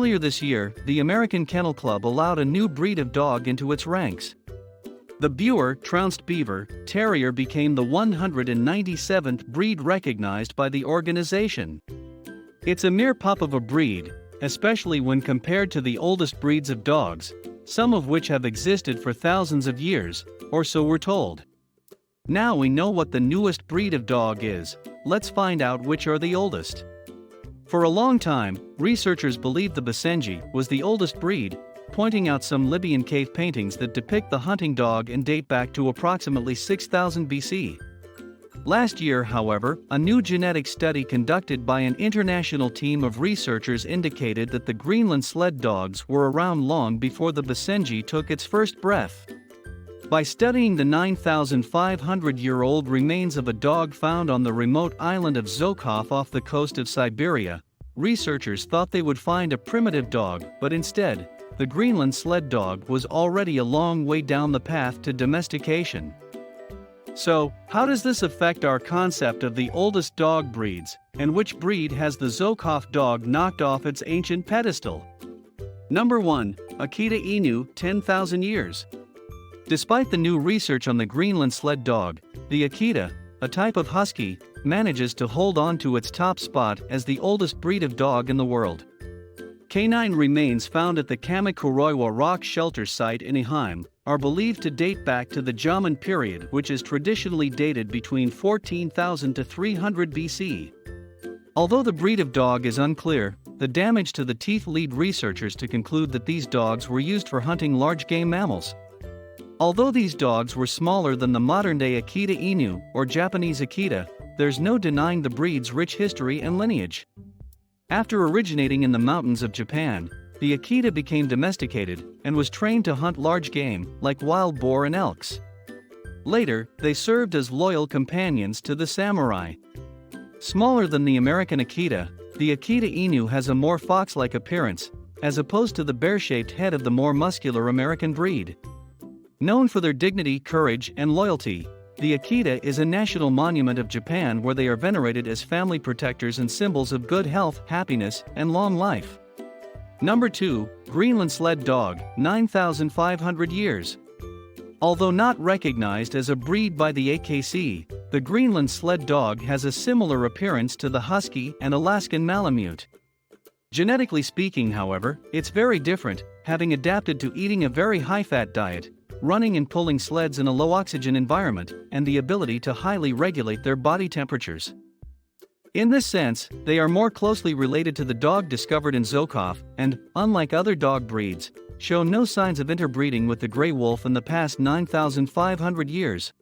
Earlier this year, the American Kennel Club allowed a new breed of dog into its ranks. The Biewer, trounced Beaver, terrier became the 197th breed recognized by the organization. It's a mere pup of a breed, especially when compared to the oldest breeds of dogs, some of which have existed for thousands of years, or so we're told. Now we know what the newest breed of dog is, let's find out which are the oldest. For a long time, researchers believed the Basenji was the oldest breed, pointing out some Libyan cave paintings that depict the hunting dog and date back to approximately 6000 BC. Last year, however, a new genetic study conducted by an international team of researchers indicated that the Greenland Sled Dogs were around long before the Basenji took its first breath. By studying the 9,500-year-old remains of a dog found on the remote island of Zhokhov off the coast of Siberia, researchers thought they would find a primitive dog, but instead, the Greenland Sled Dog was already a long way down the path to domestication. So, how does this affect our concept of the oldest dog breeds, and which breed has the Zhokhov dog knocked off its ancient pedestal? Number 1. Akita Inu, 10,000 years. Despite the new research on the Greenland Sled Dog, the Akita, a type of husky, manages to hold on to its top spot as the oldest breed of dog in the world. Canine remains found at the Kamikuroiwa rock shelter site in Eheim are believed to date back to the Jaman period, which is traditionally dated between 14,000 to 300 BC. Although the breed of dog is unclear, the damage to the teeth lead researchers to conclude that these dogs were used for hunting large game mammals. Although these dogs were smaller than the modern-day Akita Inu or Japanese Akita, there's no denying the breed's rich history and lineage. After originating in the mountains of Japan, the Akita became domesticated and was trained to hunt large game like wild boar and elks. Later, they served as loyal companions to the samurai. Smaller than the American Akita, the Akita Inu has a more fox-like appearance, as opposed to the bear-shaped head of the more muscular American breed. Known for their dignity, courage, and loyalty, the Akita is a national monument of Japan where they are venerated as family protectors and symbols of good health, happiness, and long life. Number 2. Greenland Sled Dog, 9,500 years. Although not recognized as a breed by the AKC, the Greenland Sled Dog has a similar appearance to the Husky and Alaskan Malamute. Genetically speaking, however, it's very different, having adapted to eating a very high-fat diet, running and pulling sleds in a low-oxygen environment, and the ability to highly regulate their body temperatures. In this sense, they are more closely related to the dog discovered in Zhokhov and, unlike other dog breeds, show no signs of interbreeding with the gray wolf in the past 9,500 years.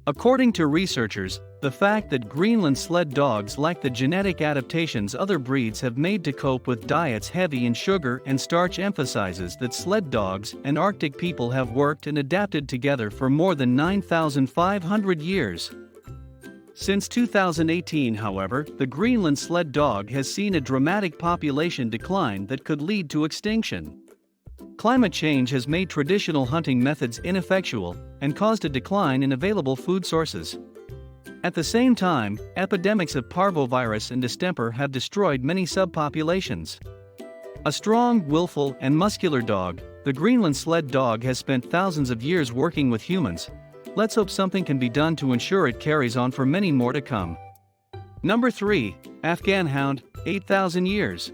According to researchers, the fact that Greenland Sled Dogs lack the genetic adaptations other breeds have made to cope with diets heavy in sugar and starch emphasizes that sled dogs and Arctic people have worked and adapted together for more than 9,500 years. Since 2018, however, the Greenland Sled Dog has seen a dramatic population decline that could lead to extinction. Climate change has made traditional hunting methods ineffectual and caused a decline in available food sources. At the same time, epidemics of parvovirus and distemper have destroyed many subpopulations. A strong, willful, and muscular dog, the Greenland Sled Dog has spent thousands of years working with humans. Let's hope something can be done to ensure it carries on for many more to come. Number 3. Afghan Hound, 8,000 years.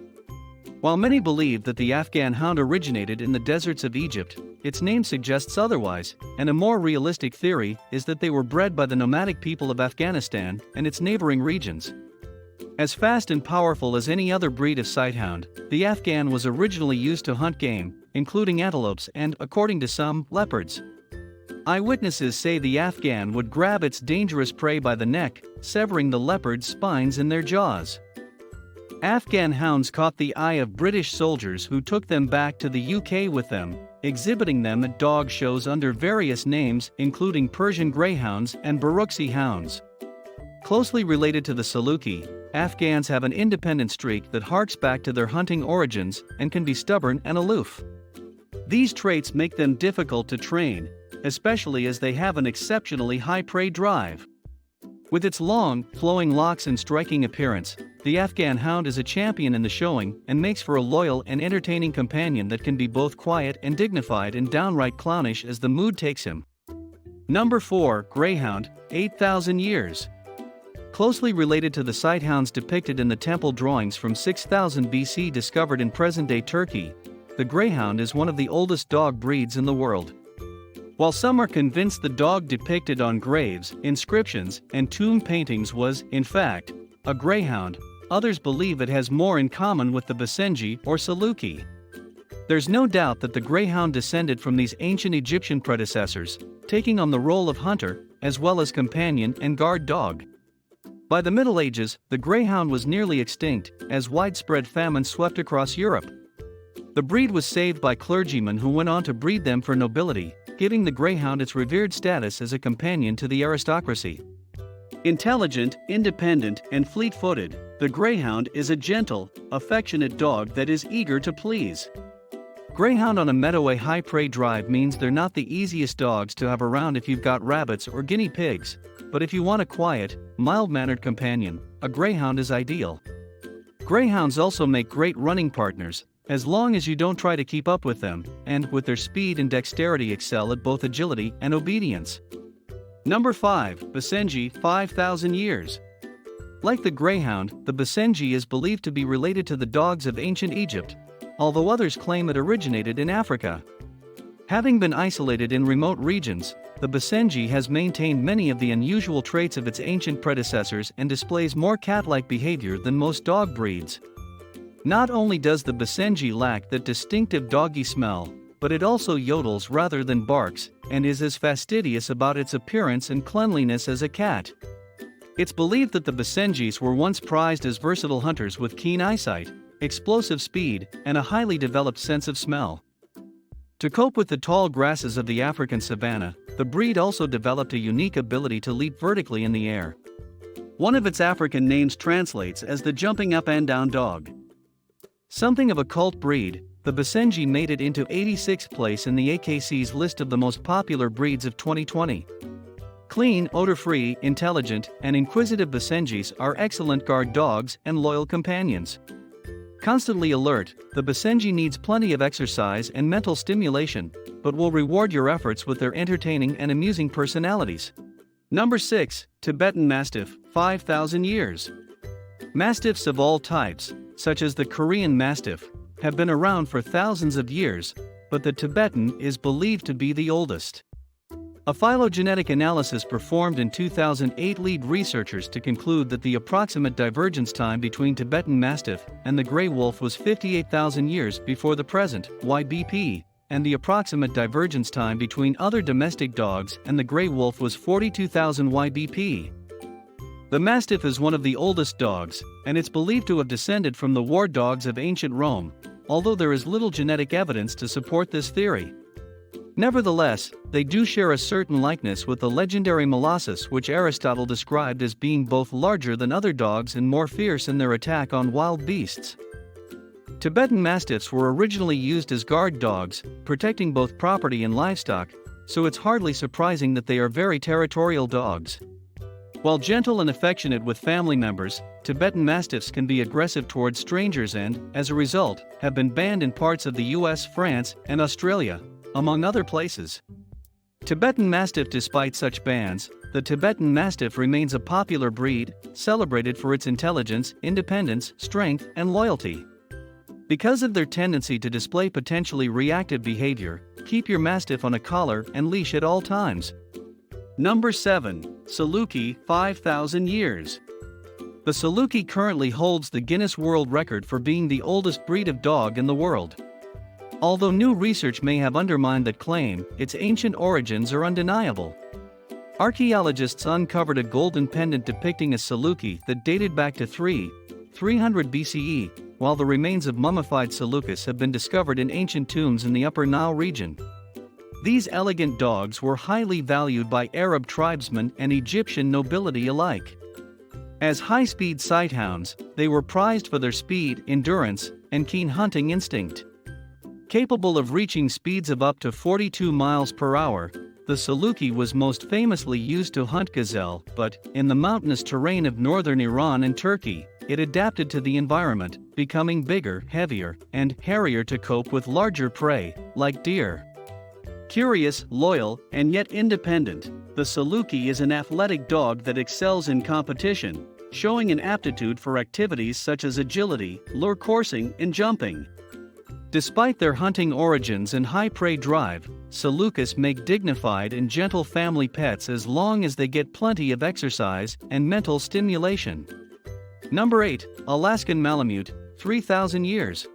While many believe that the Afghan hound originated in the deserts of Egypt, its name suggests otherwise, and a more realistic theory is that they were bred by the nomadic people of Afghanistan and its neighboring regions. As fast and powerful as any other breed of sighthound, the Afghan was originally used to hunt game, including antelopes and, according to some, leopards. Eyewitnesses say the Afghan would grab its dangerous prey by the neck, severing the leopard's spines in their jaws. Afghan hounds caught the eye of British soldiers who took them back to the UK with them, exhibiting them at dog shows under various names including Persian Greyhounds and Baruxi Hounds. Closely related to the Saluki, Afghans have an independent streak that harks back to their hunting origins and can be stubborn and aloof. These traits make them difficult to train, especially as they have an exceptionally high prey drive. With its long, flowing locks and striking appearance, the Afghan hound is a champion in the showing and makes for a loyal and entertaining companion that can be both quiet and dignified and downright clownish as the mood takes him. Number 4. Greyhound, 8,000 years. Closely related to the sighthounds depicted in the temple drawings from 6000 BC discovered in present-day Turkey, the greyhound is one of the oldest dog breeds in the world. While some are convinced the dog depicted on graves, inscriptions, and tomb paintings was, in fact, a greyhound, others believe it has more in common with the Basenji or Saluki. There's no doubt that the greyhound descended from these ancient Egyptian predecessors, taking on the role of hunter, as well as companion and guard dog. By the Middle Ages, the greyhound was nearly extinct, as widespread famine swept across Europe. The breed was saved by clergymen who went on to breed them for nobility, giving the greyhound its revered status as a companion to the aristocracy. Intelligent, independent, and fleet-footed, the greyhound is a gentle, affectionate dog that is eager to please. Greyhound on a Meadoway high prey drive means they're not the easiest dogs to have around if you've got rabbits or guinea pigs, but if you want a quiet, mild-mannered companion, a greyhound is ideal. Greyhounds also make great running partners, as long as you don't try to keep up with them, and, with their speed and dexterity, excel at both agility and obedience. Number 5. Basenji, 5,000 years. Like the greyhound, the Basenji is believed to be related to the dogs of ancient Egypt, although others claim it originated in Africa. Having been isolated in remote regions, the Basenji has maintained many of the unusual traits of its ancient predecessors and displays more cat-like behavior than most dog breeds. Not only does the Basenji lack that distinctive doggy smell, but it also yodels rather than barks, and is as fastidious about its appearance and cleanliness as a cat. It's believed that the Basenjis were once prized as versatile hunters with keen eyesight, explosive speed, and a highly developed sense of smell. To cope with the tall grasses of the African savanna, the breed also developed a unique ability to leap vertically in the air. One of its African names translates as the jumping up and down dog. Something of a cult breed, the Basenji made it into 86th place in the AKC's list of the most popular breeds of 2020. Clean, odor-free, intelligent, and inquisitive Basenjis are excellent guard dogs and loyal companions. Constantly alert, the Basenji needs plenty of exercise and mental stimulation, but will reward your efforts with their entertaining and amusing personalities. Number 6. Tibetan Mastiff, 5,000 years. Mastiffs of all types, such as the Korean Mastiff, have been around for thousands of years, but the Tibetan is believed to be the oldest. A phylogenetic analysis performed in 2008 led researchers to conclude that the approximate divergence time between Tibetan Mastiff and the gray wolf was 58,000 years before the present YBP, and the approximate divergence time between other domestic dogs and the gray wolf was 42,000 YBP. The Mastiff is one of the oldest dogs, and it's believed to have descended from the war dogs of ancient Rome, although there is little genetic evidence to support this theory. Nevertheless, they do share a certain likeness with the legendary Molossus, which Aristotle described as being both larger than other dogs and more fierce in their attack on wild beasts. Tibetan Mastiffs were originally used as guard dogs, protecting both property and livestock, so it's hardly surprising that they are very territorial dogs. While gentle and affectionate with family members, Tibetan Mastiffs can be aggressive towards strangers and, as a result, have been banned in parts of the US, France, and Australia, among other places. Tibetan Mastiff. Despite such bans, the Tibetan Mastiff remains a popular breed, celebrated for its intelligence, independence, strength, and loyalty. Because of their tendency to display potentially reactive behavior, keep your Mastiff on a collar and leash at all times. Number 7. Saluki, 5,000 years. The Saluki currently holds the Guinness World Record for being the oldest breed of dog in the world. Although new research may have undermined that claim, its ancient origins are undeniable. Archaeologists uncovered a golden pendant depicting a Saluki that dated back to 300 BCE, while the remains of mummified Salukas have been discovered in ancient tombs in the Upper Nile region. These elegant dogs were highly valued by Arab tribesmen and Egyptian nobility alike. As high-speed sighthounds, they were prized for their speed, endurance, and keen hunting instinct. Capable of reaching speeds of up to 42 miles per hour, the Saluki was most famously used to hunt gazelle, but, in the mountainous terrain of northern Iran and Turkey, it adapted to the environment, becoming bigger, heavier, and hairier to cope with larger prey, like deer. Curious, loyal, and yet independent, the Saluki is an athletic dog that excels in competition, showing an aptitude for activities such as agility, lure coursing, and jumping. Despite their hunting origins and high prey drive, Salukas make dignified and gentle family pets as long as they get plenty of exercise and mental stimulation. Number 8. Alaskan Malamute, 3,000 years.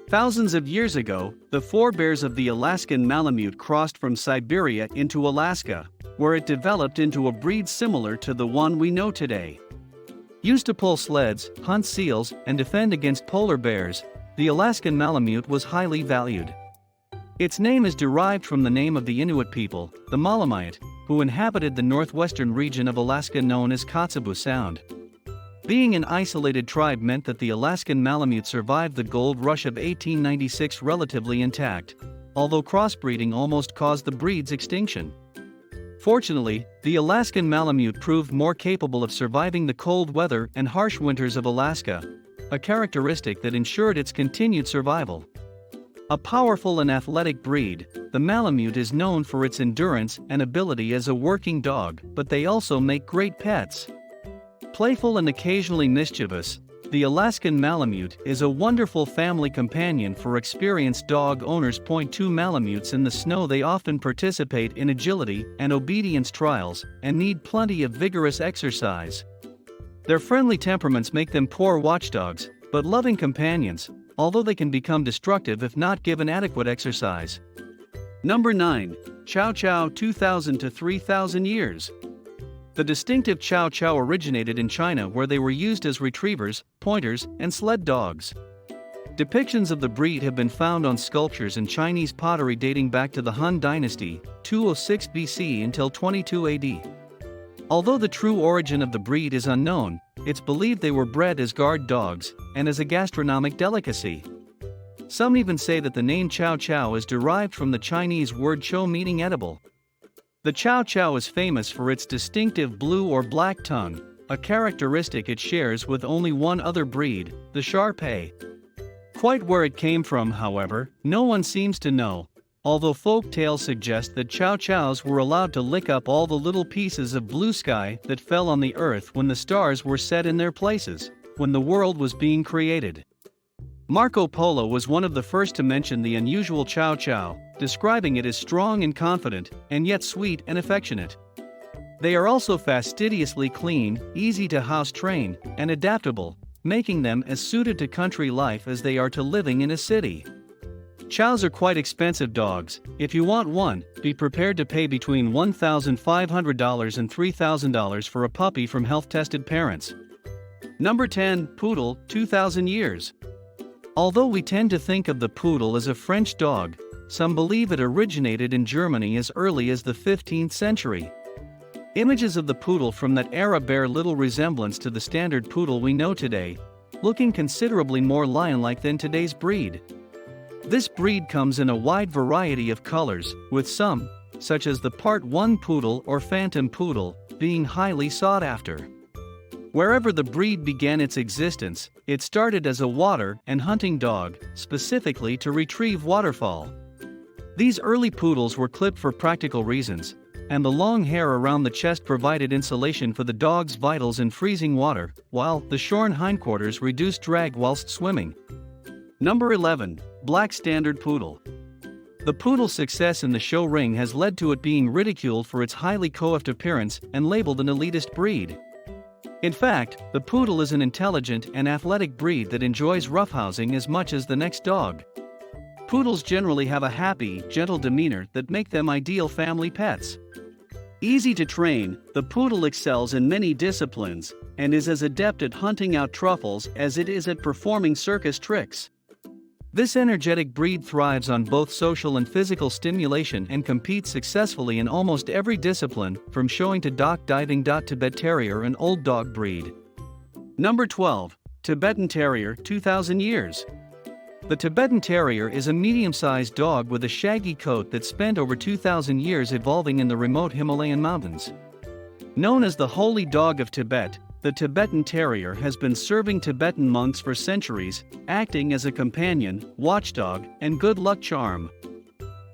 Thousands of years ago, the forebears of the Alaskan Malamute crossed from Siberia into Alaska, where it developed into a breed similar to the one we know today. Used to pull sleds, hunt seals, and defend against polar bears, the Alaskan Malamute was highly valued. Its name is derived from the name of the Inuit people, the Malamite, who inhabited the northwestern region of Alaska known as Kotzebue Sound. Being an isolated tribe meant that the Alaskan Malamute survived the gold rush of 1896 relatively intact, although crossbreeding almost caused the breed's extinction. Fortunately, the Alaskan Malamute proved more capable of surviving the cold weather and harsh winters of Alaska, a characteristic that ensured its continued survival. A powerful and athletic breed, the Malamute is known for its endurance and ability as a working dog, but they also make great pets. Playful and occasionally mischievous, the Alaskan Malamute is a wonderful family companion for experienced dog owners. 2 Malamutes in the snow. They often participate in agility and obedience trials and need plenty of vigorous exercise. Their friendly temperaments make them poor watchdogs, but loving companions, although they can become destructive if not given adequate exercise. Number 9. Chow Chow, 2,000 to 3,000 years. The distinctive Chow Chow originated in China, where they were used as retrievers, pointers, and sled dogs. Depictions of the breed have been found on sculptures and Chinese pottery dating back to the Han Dynasty, 206 BC until 22 AD. Although the true origin of the breed is unknown, it's believed they were bred as guard dogs and as a gastronomic delicacy. Some even say that the name Chow Chow is derived from the Chinese word chou, meaning edible. The Chow Chow is famous for its distinctive blue or black tongue, a characteristic it shares with only one other breed, the Shar-Pei. Quite where it came from, however, no one seems to know, although folk tales suggest that Chow Chows were allowed to lick up all the little pieces of blue sky that fell on the earth when the stars were set in their places, when the world was being created. Marco Polo was one of the first to mention the unusual Chow Chow, describing it as strong and confident, and yet sweet and affectionate. They are also fastidiously clean, easy to house train, and adaptable, making them as suited to country life as they are to living in a city. Chows are quite expensive dogs. If you want one, be prepared to pay between $1,500 and $3,000 for a puppy from health-tested parents. Number 10. Poodle, 2,000 years. Although we tend to think of the poodle as a French dog, some believe it originated in Germany as early as the 15th century. Images of the poodle from that era bear little resemblance to the standard poodle we know today, looking considerably more lion-like than today's breed. This breed comes in a wide variety of colors, with some, such as the Part 1 poodle or phantom poodle, being highly sought after. Wherever the breed began its existence, it started as a water and hunting dog, specifically to retrieve waterfowl. These early poodles were clipped for practical reasons, and the long hair around the chest provided insulation for the dog's vitals in freezing water, while the shorn hindquarters reduced drag whilst swimming. Number 11. Black Standard Poodle. The poodle's success in the show ring has led to it being ridiculed for its highly coiffed appearance and labeled an elitist breed. In fact, the poodle is an intelligent and athletic breed that enjoys roughhousing as much as the next dog. Poodles generally have a happy, gentle demeanor that make them ideal family pets. Easy to train, the poodle excels in many disciplines and is as adept at hunting out truffles as it is at performing circus tricks. This energetic breed thrives on both social and physical stimulation and competes successfully in almost every discipline, from showing to dock diving. Tibet Terrier, an old dog breed. Number 12. Tibetan Terrier, 2,000 years. The Tibetan Terrier is a medium-sized dog with a shaggy coat that spent over 2,000 years evolving in the remote Himalayan mountains. Known as the Holy Dog of Tibet, the Tibetan Terrier has been serving Tibetan monks for centuries, acting as a companion, watchdog, and good luck charm.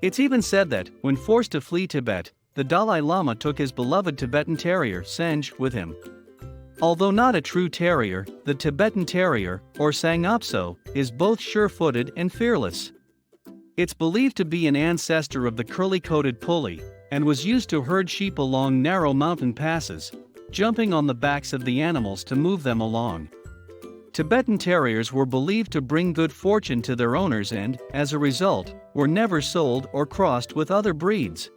It's even said that, when forced to flee Tibet, the Dalai Lama took his beloved Tibetan Terrier, Basenji, with him. Although not a true terrier, the Tibetan Terrier, or Sangapso, is both sure-footed and fearless. It's believed to be an ancestor of the curly-coated pulley, and was used to herd sheep along narrow mountain passes, jumping on the backs of the animals to move them along. Tibetan Terriers were believed to bring good fortune to their owners and, as a result, were never sold or crossed with other breeds.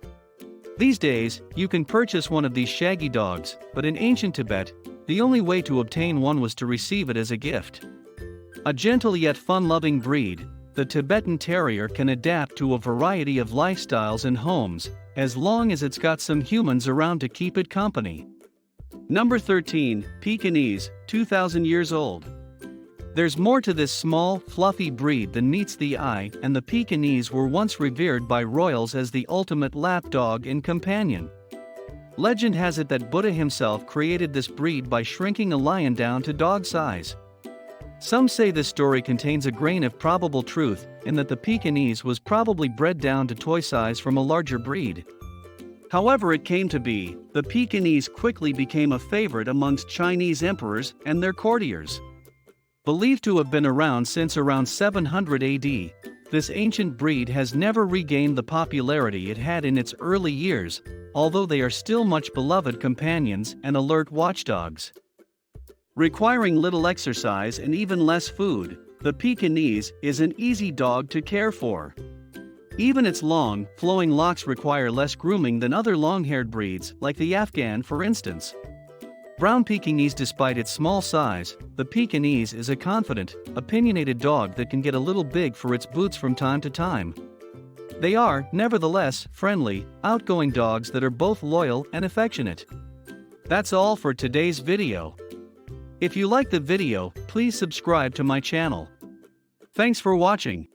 These days, you can purchase one of these shaggy dogs, but in ancient Tibet, the only way to obtain one was to receive it as a gift. A gentle yet fun-loving breed, the Tibetan Terrier can adapt to a variety of lifestyles and homes, as long as it's got some humans around to keep it company. Number 13, Pekingese, 2,000 years old. There's more to this small, fluffy breed than meets the eye, and the Pekingese were once revered by royals as the ultimate lap dog and companion. Legend has it that Buddha himself created this breed by shrinking a lion down to dog size. Some say this story contains a grain of probable truth, in that the Pekingese was probably bred down to toy size from a larger breed. However it came to be, the Pekingese quickly became a favorite amongst Chinese emperors and their courtiers. Believed to have been around since around 700 AD, this ancient breed has never regained the popularity it had in its early years, although they are still much beloved companions and alert watchdogs. Requiring little exercise and even less food, the Pekingese is an easy dog to care for. Even its long, flowing locks require less grooming than other long-haired breeds, like the Afghan for instance. Brown Pekingese. Despite its small size, the Pekingese is a confident, opinionated dog that can get a little big for its boots from time to time. They are, nevertheless, friendly, outgoing dogs that are both loyal and affectionate. That's all for today's video. If you like the video, please subscribe to my channel. Thanks for watching.